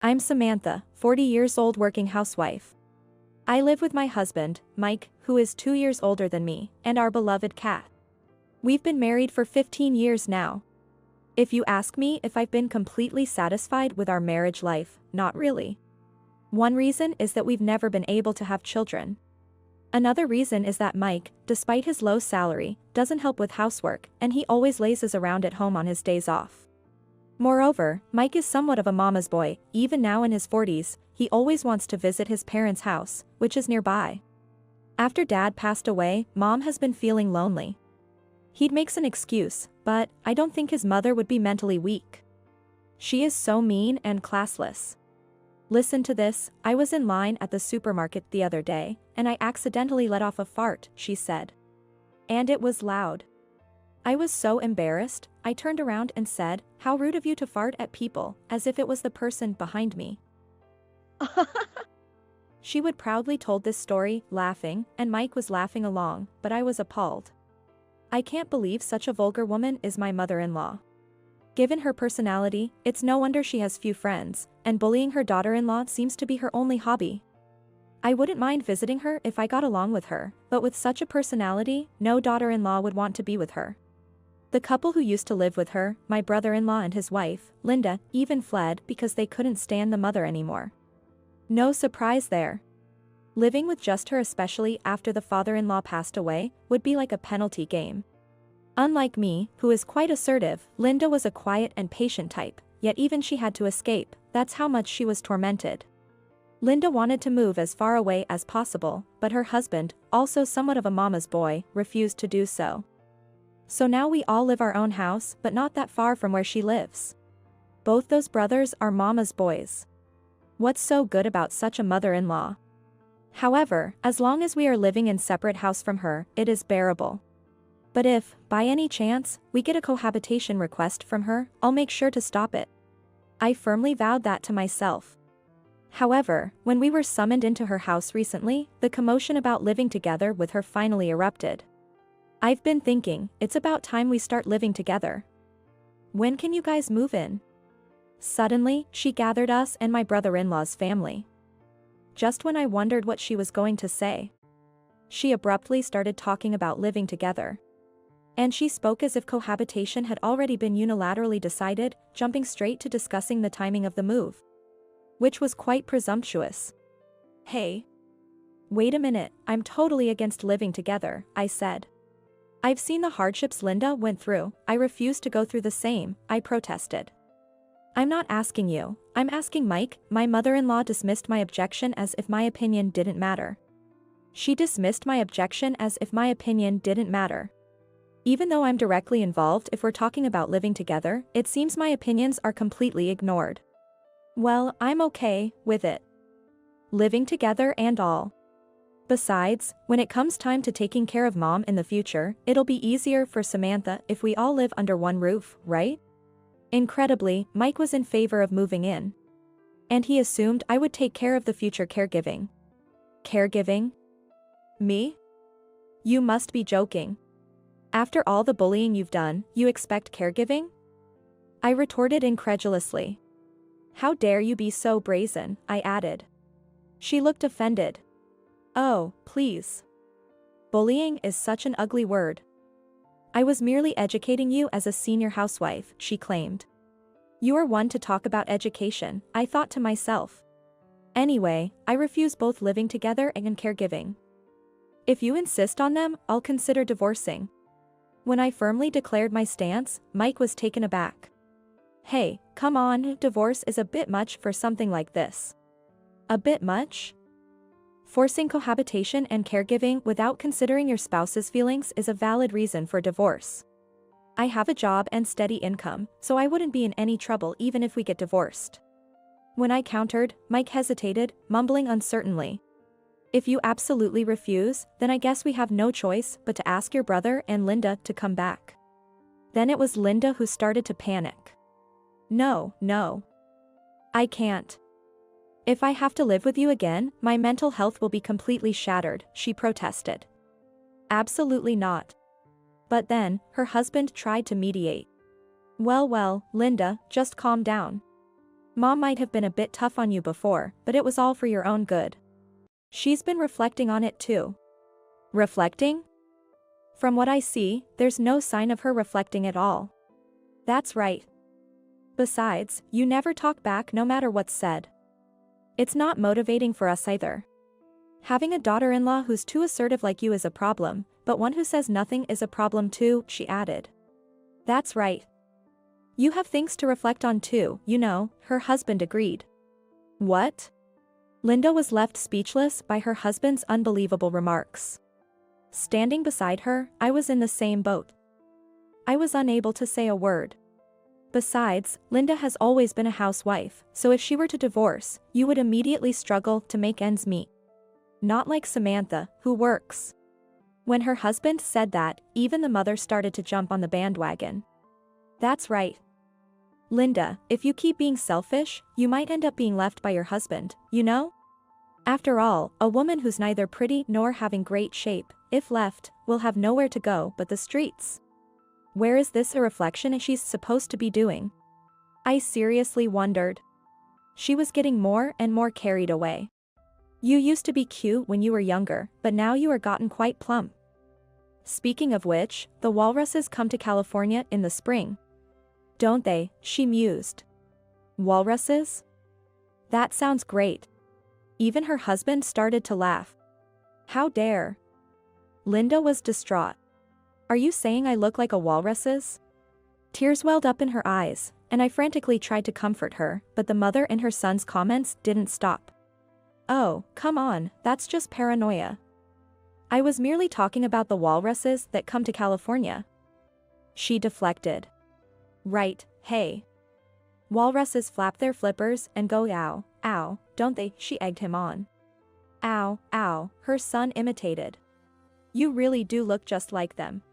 I'm Samantha, 40 years old working housewife. I live with my husband, Mike, who is 2 years older than me, and our beloved cat. We've been married for 15 years now. If you ask me if I've been completely satisfied with our marriage life, not really. One reason is that we've never been able to have children. Another reason is that Mike, despite his low salary, doesn't help with housework, and he always lazes around at home on his days off. Moreover, Mike is somewhat of a mama's boy. Even now in his 40s, he always wants to visit his parents' house, which is nearby. After Dad passed away, Mom has been feeling lonely. He makes an excuse, but I don't think his mother would be mentally weak. She is so mean and classless. Listen to this. I was in line at the supermarket the other day, and I accidentally let off a fart, she said. And it was loud. I was so embarrassed, I turned around and said, "How rude of you to fart at people," as if it was the person behind me. She would proudly told this story, laughing, and Mike was laughing along, but I was appalled. I can't believe such a vulgar woman is my mother-in-law. Given her personality, it's no wonder she has few friends, and bullying her daughter-in-law seems to be her only hobby. I wouldn't mind visiting her if I got along with her, but with such a personality, no daughter-in-law would want to be with her. The couple who used to live with her, my brother-in-law and his wife, Linda, even fled because they couldn't stand the mother anymore. No surprise there. Living with just her, especially after the father-in-law passed away, would be like a penalty game. Unlike me, who is quite assertive, Linda was a quiet and patient type, yet even she had to escape. That's how much she was tormented. Linda wanted to move as far away as possible, but her husband, also somewhat of a mama's boy, refused to do so. So now we all live our own house, but not that far from where she lives. Both those brothers are mama's boys. What's so good about such a mother-in-law? However, as long as we are living in separate house from her, it is bearable. But if, by any chance, we get a cohabitation request from her, I'll make sure to stop it. I firmly vowed that to myself. However, when we were summoned into her house recently, the commotion about living together with her finally erupted. I've been thinking, it's about time we start living together. When can you guys move in? Suddenly, she gathered us and my brother-in-law's family. Just when I wondered what she was going to say, she abruptly started talking about living together. And she spoke as if cohabitation had already been unilaterally decided, jumping straight to discussing the timing of the move. Which was quite presumptuous. Hey. Wait a minute, I'm totally against living together, I said. I've seen the hardships Linda went through. I refuse to go through the same, I protested. I'm not asking you, I'm asking Mike. My mother-in-law dismissed my objection as if my opinion didn't matter. She dismissed my objection as if my opinion didn't matter. Even though I'm directly involved, if we're talking about living together, it seems my opinions are completely ignored. Well, I'm okay with it. Living together and all. Besides, when it comes time to taking care of Mom in the future, it'll be easier for Samantha if we all live under one roof, right? Incredibly, Mike was in favor of moving in. And he assumed I would take care of the future caregiving. Caregiving? Me? You must be joking. After all the bullying you've done, you expect caregiving? I retorted incredulously. How dare you be so brazen, I added. She looked offended. Oh, please. Bullying is such an ugly word. I was merely educating you as a senior housewife, she claimed. You are one to talk about education, I thought to myself. Anyway, I refuse both living together and caregiving. If you insist on them, I'll consider divorcing. When I firmly declared my stance, Mike was taken aback. Hey, come on, divorce is a bit much for something like this. A bit much? Forcing cohabitation and caregiving without considering your spouse's feelings is a valid reason for divorce. I have a job and steady income, so I wouldn't be in any trouble even if we get divorced. When I countered, Mike hesitated, mumbling uncertainly. If you absolutely refuse, then I guess we have no choice but to ask your brother and Linda to come back. Then it was Linda who started to panic. No. I can't. If I have to live with you again, my mental health will be completely shattered, she protested. Absolutely not. But then, her husband tried to mediate. Well, Linda, just calm down. Mom might have been a bit tough on you before, but it was all for your own good. She's been reflecting on it too. Reflecting? From what I see, there's no sign of her reflecting at all. That's right. Besides, you never talk back no matter what's said. It's not motivating for us either. Having a daughter-in-law who's too assertive like you is a problem, but one who says nothing is a problem too, she added. That's right. You have things to reflect on too, you know, her husband agreed. What? Linda was left speechless by her husband's unbelievable remarks. Standing beside her, I was in the same boat. I was unable to say a word. Besides, Linda has always been a housewife, so if she were to divorce, you would immediately struggle to make ends meet. Not like Samantha, who works. When her husband said that, even the mother started to jump on the bandwagon. That's right. Linda, if you keep being selfish, you might end up being left by your husband, you know? After all, a woman who's neither pretty nor having great shape, if left, will have nowhere to go but the streets. Where is this a reflection she's supposed to be doing? I seriously wondered. She was getting more and more carried away. You used to be cute when you were younger, but now you are gotten quite plump. Speaking of which, the walruses come to California in the spring. Don't they? She mused. Walruses? That sounds great. Even her husband started to laugh. How dare? Linda was distraught. Are you saying I look like a walrus's? Tears welled up in her eyes, and I frantically tried to comfort her, but the mother and her son's comments didn't stop. Oh, come on, that's just paranoia. I was merely talking about the walruses that come to California. She deflected. Right, hey. Walruses flap their flippers and go ow, ow, don't they? She egged him on. Ow, ow, her son imitated. You really do look just like them.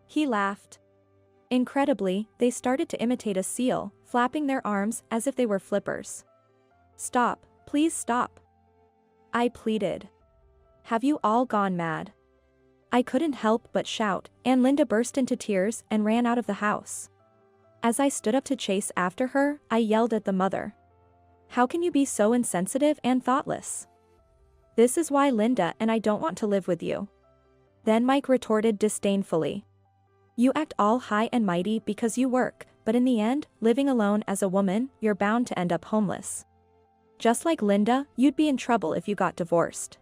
He laughed. Incredibly, they started to imitate a seal, flapping their arms as if they were flippers. Stop, please stop. I pleaded. Have you all gone mad? I couldn't help but shout, and Linda burst into tears and ran out of the house. As I stood up to chase after her, I yelled at the mother. How can you be so insensitive and thoughtless? This is why Linda and I don't want to live with you. Then Mike retorted disdainfully. You act all high and mighty because you work, but in the end, living alone as a woman, you're bound to end up homeless. Just like Linda, you'd be in trouble if you got divorced.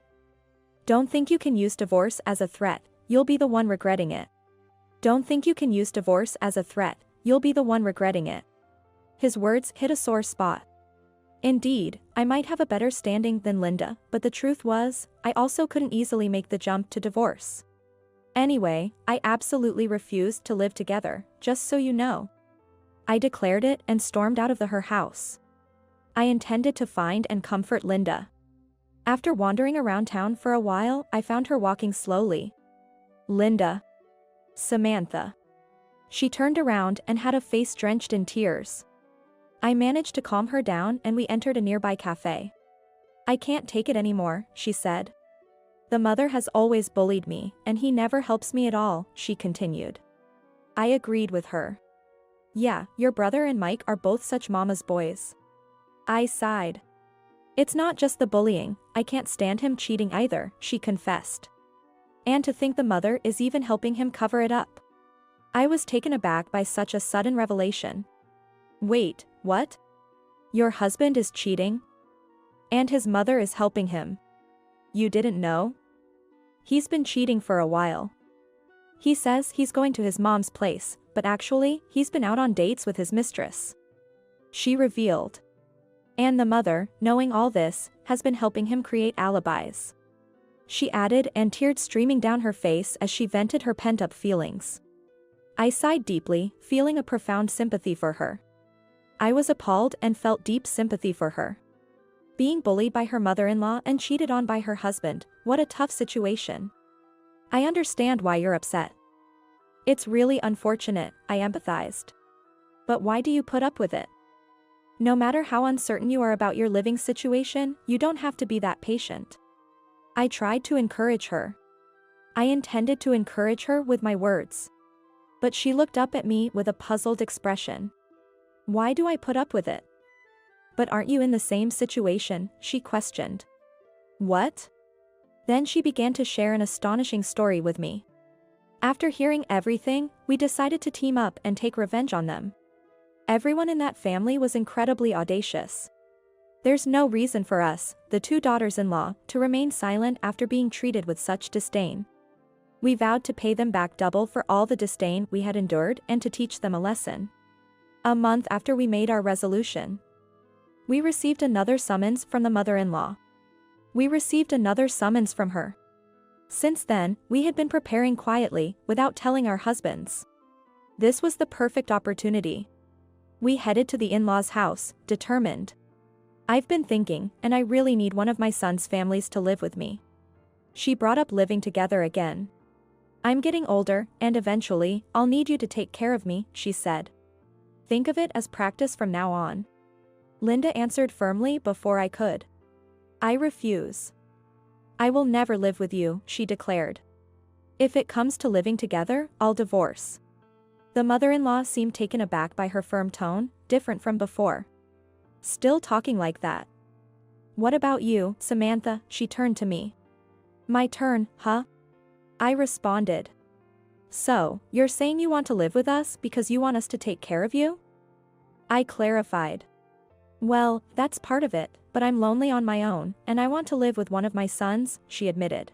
Don't think you can use divorce as a threat, you'll be the one regretting it. Don't think you can use divorce as a threat, you'll be the one regretting it. His words hit a sore spot. Indeed, I might have a better standing than Linda, but the truth was, I also couldn't easily make the jump to divorce. Anyway, I absolutely refused to live together, just so you know. I declared it and stormed out of her house. I intended to find and comfort Linda. After wandering around town for a while, I found her walking slowly. Linda. Samantha. She turned around and had a face drenched in tears. I managed to calm her down and we entered a nearby cafe. I can't take it anymore, she said. The mother has always bullied me, and he never helps me at all, she continued. I agreed with her. Yeah, your brother and Mike are both such mama's boys. I sighed. It's not just the bullying, I can't stand him cheating either, she confessed. And to think the mother is even helping him cover it up. I was taken aback by such a sudden revelation. Wait, what? Your husband is cheating? And his mother is helping him. You didn't know? He's been cheating for a while. He says he's going to his mom's place, but actually, he's been out on dates with his mistress. She revealed. And the mother, knowing all this, has been helping him create alibis. She added, and tears streaming down her face as she vented her pent-up feelings. I sighed deeply, feeling a profound sympathy for her. I was appalled and felt deep sympathy for her. Being bullied by her mother-in-law and cheated on by her husband, what a tough situation. I understand why you're upset. It's really unfortunate, I empathized. But why do you put up with it? No matter how uncertain you are about your living situation, you don't have to be that patient. I tried to encourage her. I intended to encourage her with my words. But she looked up at me with a puzzled expression. Why do I put up with it? But aren't you in the same situation? She questioned. What? Then she began to share an astonishing story with me. After hearing everything, we decided to team up and take revenge on them. Everyone in that family was incredibly audacious. There's no reason for us, the two daughters-in-law, to remain silent after being treated with such disdain. We vowed to pay them back double for all the disdain we had endured and to teach them a lesson. A month after we made our resolution, we received another summons from the mother-in-law. We received another summons from her. Since then, we had been preparing quietly, without telling our husbands. This was the perfect opportunity. We headed to the in-laws' house, determined. I've been thinking, and I really need one of my son's families to live with me. She brought up living together again. I'm getting older, and eventually, I'll need you to take care of me, she said. Think of it as practice from now on. Linda answered firmly before I could. I refuse. I will never live with you, she declared. If it comes to living together, I'll divorce. The mother-in-law seemed taken aback by her firm tone, different from before. Still talking like that. What about you, Samantha? She turned to me. My turn, huh? I responded. So, you're saying you want to live with us because you want us to take care of you? I clarified. Well, that's part of it, but I'm lonely on my own, and I want to live with one of my sons, she admitted.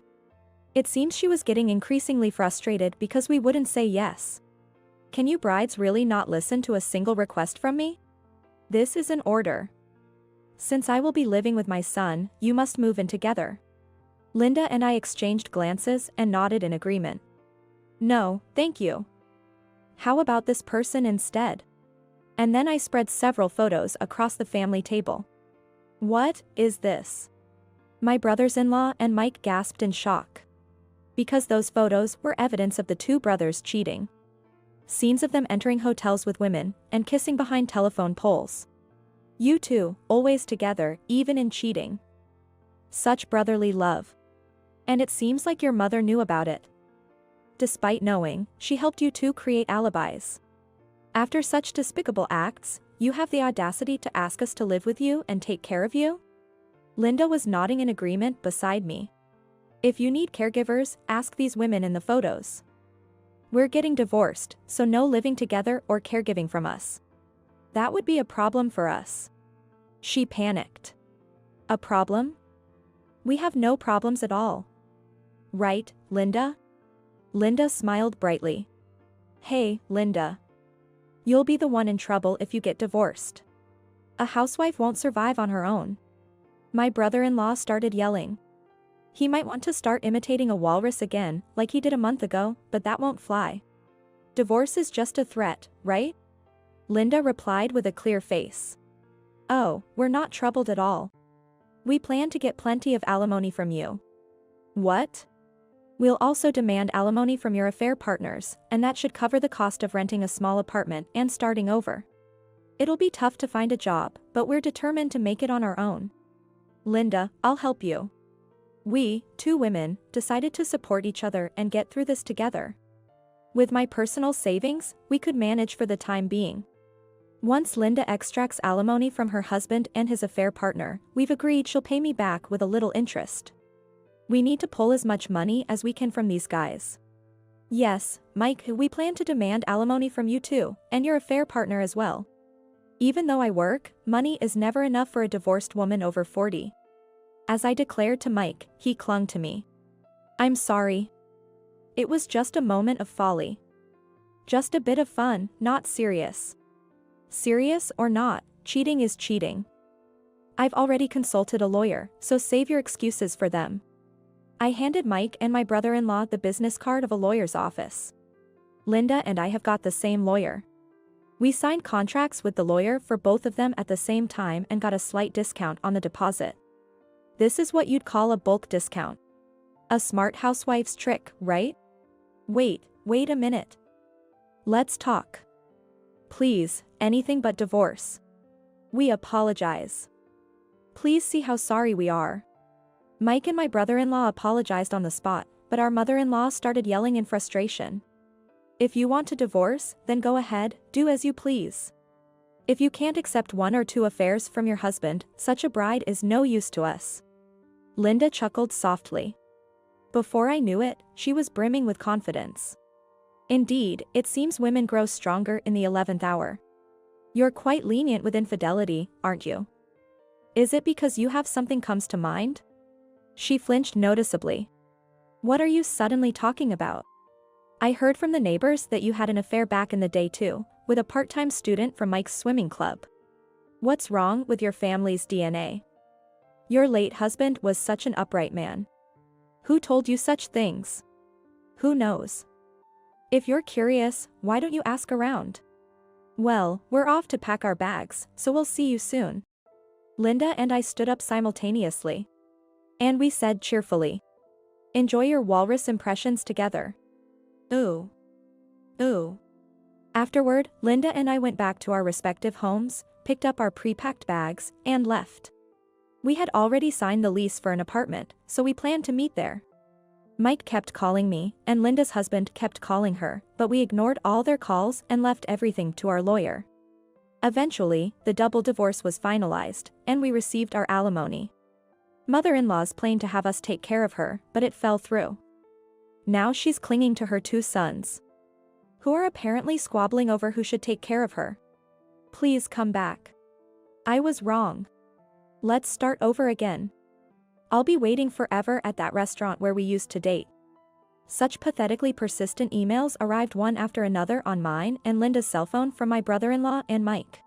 It seems she was getting increasingly frustrated because we wouldn't say yes. Can you brides really not listen to a single request from me? This is an order. Since I will be living with my son, you must move in together. Linda and I exchanged glances and nodded in agreement. No, thank you. How about this person instead? And then I spread several photos across the family table. What is this? My brothers-in-law and Mike gasped in shock. Because those photos were evidence of the two brothers cheating. Scenes of them entering hotels with women and kissing behind telephone poles. You two, always together, even in cheating. Such brotherly love. And it seems like your mother knew about it. Despite knowing, she helped you two create alibis. After such despicable acts, you have the audacity to ask us to live with you and take care of you? Linda was nodding in agreement beside me. If you need caregivers, ask these women in the photos. We're getting divorced, so no living together or caregiving from us. That would be a problem for us. She panicked. A problem? We have no problems at all. Right, Linda? Linda smiled brightly. Hey, Linda. You'll be the one in trouble if you get divorced. A housewife won't survive on her own. My brother-in-law started yelling. He might want to start imitating a walrus again, like he did a month ago, but that won't fly. Divorce is just a threat, right? Linda replied with a clear face. Oh, we're not troubled at all. We plan to get plenty of alimony from you. What? We'll also demand alimony from your affair partners, and that should cover the cost of renting a small apartment and starting over. It'll be tough to find a job, but we're determined to make it on our own. Linda, I'll help you. We, two women, decided to support each other and get through this together. With my personal savings, we could manage for the time being. Once Linda extracts alimony from her husband and his affair partner, we've agreed she'll pay me back with a little interest. We need to pull as much money as we can from these guys. Yes, Mike, we plan to demand alimony from you too, and your affair partner as well. Even though I work, money is never enough for a divorced woman over 40. As I declared to Mike, he clung to me. I'm sorry. It was just a moment of folly. Just a bit of fun, not serious. Serious or not, cheating is cheating. I've already consulted a lawyer, so save your excuses for them. I handed Mike and my brother-in-law the business card of a lawyer's office. Linda and I have got the same lawyer. We signed contracts with the lawyer for both of them at the same time and got a slight discount on the deposit. This is what you'd call a bulk discount. A smart housewife's trick, right? Wait a minute. Let's talk. Please, anything but divorce. We apologize. Please see how sorry we are. Mike and my brother-in-law apologized on the spot, but our mother-in-law started yelling in frustration. If you want to divorce, then go ahead, do as you please. If you can't accept 1 or 2 affairs from your husband, such a bride is no use to us. Linda chuckled softly. Before I knew it, she was brimming with confidence. Indeed, it seems women grow stronger in the 11th hour. You're quite lenient with infidelity, aren't you? Is it because you have something comes to mind? She flinched noticeably. What are you suddenly talking about? I heard from the neighbors that you had an affair back in the day too, with a part-time student from Mike's swimming club. What's wrong with your family's DNA? Your late husband was such an upright man. Who told you such things? Who knows? If you're curious, why don't you ask around? Well, we're off to pack our bags, so we'll see you soon. Linda and I stood up simultaneously. And we said cheerfully. Enjoy your walrus impressions together. Ooh. Ooh. Afterward, Linda and I went back to our respective homes, picked up our pre-packed bags, and left. We had already signed the lease for an apartment, so we planned to meet there. Mike kept calling me, and Linda's husband kept calling her, but we ignored all their calls and left everything to our lawyer. Eventually, the double divorce was finalized, and we received our alimony. Mother-in-law's planned to have us take care of her, but it fell through. Now she's clinging to her 2 sons, who are apparently squabbling over who should take care of her. Please come back. I was wrong. Let's start over again. I'll be waiting forever at that restaurant where we used to date. Such pathetically persistent emails arrived one after another on mine and Linda's cell phone from my brother-in-law and Mike.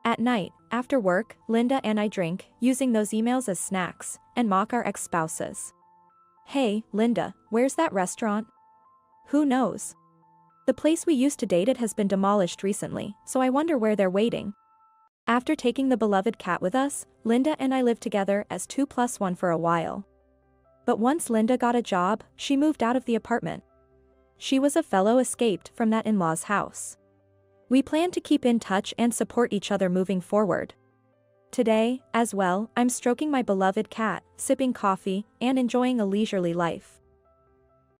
At night, after work, Linda and I drink, using those emails as snacks, and mock our ex-spouses. Hey, Linda, where's that restaurant? Who knows? The place we used to date at has been demolished recently, so I wonder where they're waiting. After taking the beloved cat with us, Linda and I lived together as 2+1 for a while. But once Linda got a job, she moved out of the apartment. She was a fellow escaped from that in-laws house. We plan to keep in touch and support each other moving forward. Today, as well, I'm stroking my beloved cat, sipping coffee, and enjoying a leisurely life.